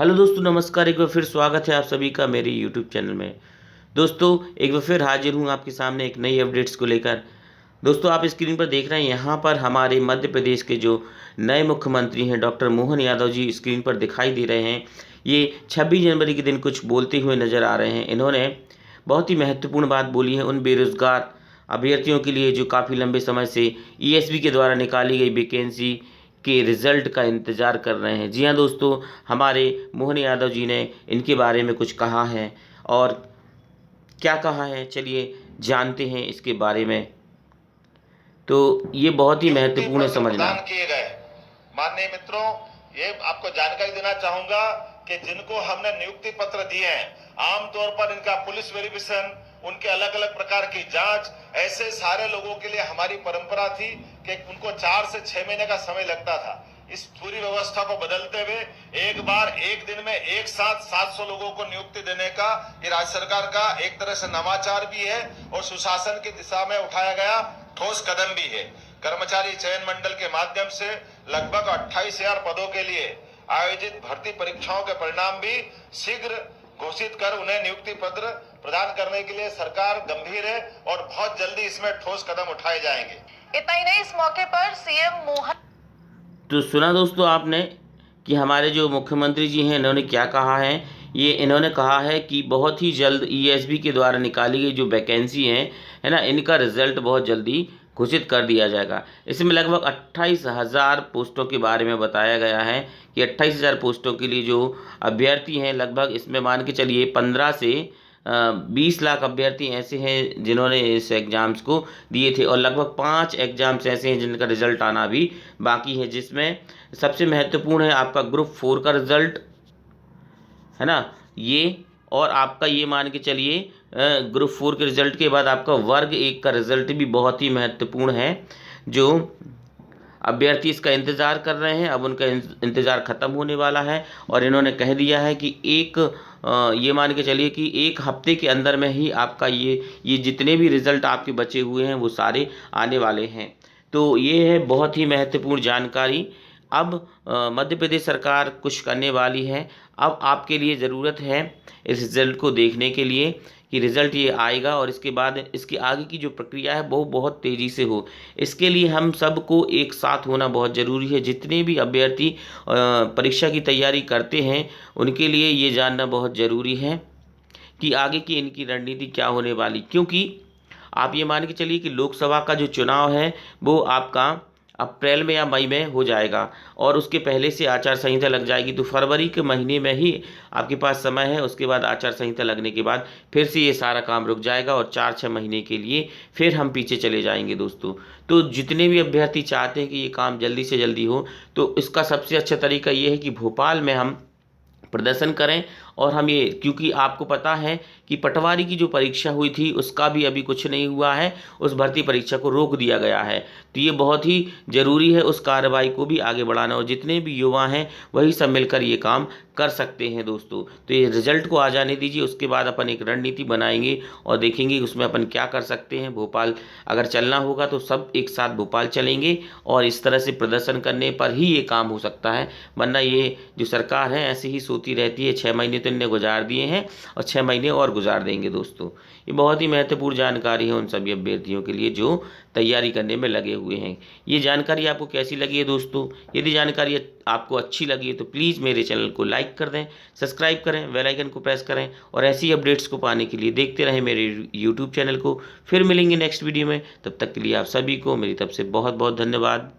Hello दोस्तों, नमस्कार। एक बार फिर स्वागत है आप सभी का मेरे यूट्यूब चैनल में। दोस्तों, एक बार फिर हाजिर हूँ आपके सामने एक नई अपडेट्स को लेकर। दोस्तों, आप स्क्रीन पर देख रहे हैं, यहाँ पर हमारे मध्य प्रदेश के जो नए मुख्यमंत्री हैं डॉक्टर मोहन यादव जी स्क्रीन पर दिखाई दे रहे हैं। ये 26 जनवरी के दिन कुछ बोलते हुए नज़र आ रहे हैं। इन्होंने बहुत ही महत्वपूर्ण बात बोली है उन बेरोज़गार अभ्यर्थियों के लिए जो काफ़ी लंबे समय से ईएसबी के द्वारा निकाली गई वैकेंसी के रिज़ल्ट का इंतज़ार कर रहे हैं। जी हाँ दोस्तों, हमारे मोहन यादव जी ने इनके बारे में कुछ कहा है और क्या कहा है, चलिए जानते हैं इसके बारे में। तो ये बहुत ही महत्वपूर्ण है समझना। प्रदान किए गए। माननीय मित्रों, ये आपको जानकारी देना चाहूंगा कि जिनको हमने नियुक्ति पत्र दिए हैं, आमतौर पर इनका पुलिस वेरिफिकेशन, उनके अलग अलग प्रकार की जांच, ऐसे सारे लोगों के लिए हमारी परंपरा थी कि उनको 4 से 6 महीने का समय लगता था। इस पूरी व्यवस्था को बदलते हुए एक बार एक दिन में एक साथ 700 लोगों को नियुक्ति देने का ये राज्य सरकार का एक तरह से नवाचार भी है और सुशासन की दिशा में उठाया गया ठोस कदम भी है। कर्मचारी चयन मंडल के माध्यम से लगभग 28,000 पदों के लिए आयोजित भर्ती परीक्षाओं के परिणाम भी शीघ्र घोषित कर उन्हें नियुक्ति पत्र प्रदान करने के लिए सरकार गंभीर है और बहुत जल्दी इसमें ठोस कदम उठाए जाएंगे। इतना ही नहीं, इस मौके पर सीएम मोहन। तो सुना दोस्तों आपने कि हमारे जो मुख्यमंत्री जी हैं इन्होंने क्या कहा है। ये इन्होंने कहा है कि बहुत ही जल्द ईएसबी के द्वारा निकाली गई जो वैकेंसी है ना, इनका रिजल्ट बहुत जल्दी घोषित कर दिया जाएगा। इसमें लगभग 28,000 पोस्टों के बारे में बताया गया है कि 28,000 पोस्टों के लिए जो अभ्यर्थी हैं, लगभग इसमें मान के चलिए 15 से 20 लाख अभ्यर्थी ऐसे हैं जिन्होंने इस एग्ज़ाम्स को दिए थे और लगभग 5 एग्ज़ाम्स ऐसे हैं जिनका रिज़ल्ट आना भी बाकी है, जिसमें सबसे महत्वपूर्ण है आपका ग्रुप 4 का रिज़ल्ट, है ना ये। और आपका ये मान के चलिए ग्रुप 4 के रिज़ल्ट के बाद आपका वर्ग 1 का रिज़ल्ट भी बहुत ही महत्वपूर्ण है। जो अभ्यर्थी इसका इंतज़ार कर रहे हैं, अब उनका इंतज़ार ख़त्म होने वाला है और इन्होंने कह दिया है कि ये मान के चलिए कि 1 हफ्ते के अंदर में ही आपका ये जितने भी रिज़ल्ट आपके बचे हुए हैं वो सारे आने वाले हैं। तो ये है बहुत ही महत्वपूर्ण जानकारी। अब मध्य प्रदेश सरकार कुछ करने वाली है। अब आपके लिए ज़रूरत है इस रिज़ल्ट को देखने के लिए कि रिज़ल्ट ये आएगा और इसके बाद इसकी आगे की जो प्रक्रिया है वो बहुत तेज़ी से हो। इसके लिए हम सबको एक साथ होना बहुत ज़रूरी है। जितने भी अभ्यर्थी परीक्षा की तैयारी करते हैं उनके लिए ये जानना बहुत ज़रूरी है कि आगे की इनकी रणनीति क्या होने वाली, क्योंकि आप ये मान के चलिए कि लोकसभा का जो चुनाव है वो आपका अप्रैल में या मई में हो जाएगा और उसके पहले से आचार संहिता लग जाएगी। तो फरवरी के महीने में ही आपके पास समय है। उसके बाद आचार संहिता लगने के बाद फिर से ये सारा काम रुक जाएगा और 4-6 महीने के लिए फिर हम पीछे चले जाएंगे दोस्तों। तो जितने भी अभ्यर्थी चाहते हैं कि ये काम जल्दी से जल्दी हो, तो इसका सबसे अच्छा तरीका ये है कि भोपाल में हम प्रदर्शन करें। और हम ये, क्योंकि आपको पता है कि पटवारी की जो परीक्षा हुई थी उसका भी अभी कुछ नहीं हुआ है, उस भर्ती परीक्षा को रोक दिया गया है। तो ये बहुत ही ज़रूरी है उस कार्रवाई को भी आगे बढ़ाना और जितने भी युवा हैं वही सब मिलकर ये काम कर सकते हैं दोस्तों। तो ये रिजल्ट को आ जाने दीजिए, उसके बाद अपन एक रणनीति बनाएंगे और देखेंगे उसमें अपन क्या कर सकते हैं। भोपाल अगर चलना होगा तो सब एक साथ भोपाल चलेंगे और इस तरह से प्रदर्शन करने पर ही ये काम हो सकता है, वरना ये जो सरकार है ऐसे ही सोती रहती है। 6 महीने तो इनने गुजार दिए हैं और 6 महीने और गुजार देंगे दोस्तों। ये बहुत ही महत्वपूर्ण जानकारी है उन सभी अभ्यर्थियों के लिए जो तैयारी करने में लगे हुए हैं। ये जानकारी आपको कैसी लगी है दोस्तों? यदि जानकारी आपको अच्छी लगी है तो प्लीज़ मेरे चैनल को लाइक कर दें, सब्सक्राइब करें, बेल आइकन को प्रेस करें और ऐसी अपडेट्स को पाने के लिए देखते रहें मेरे यूट्यूब चैनल को। फिर मिलेंगे नेक्स्ट वीडियो में, तब तक के लिए आप सभी को मेरी तरफ से बहुत बहुत धन्यवाद।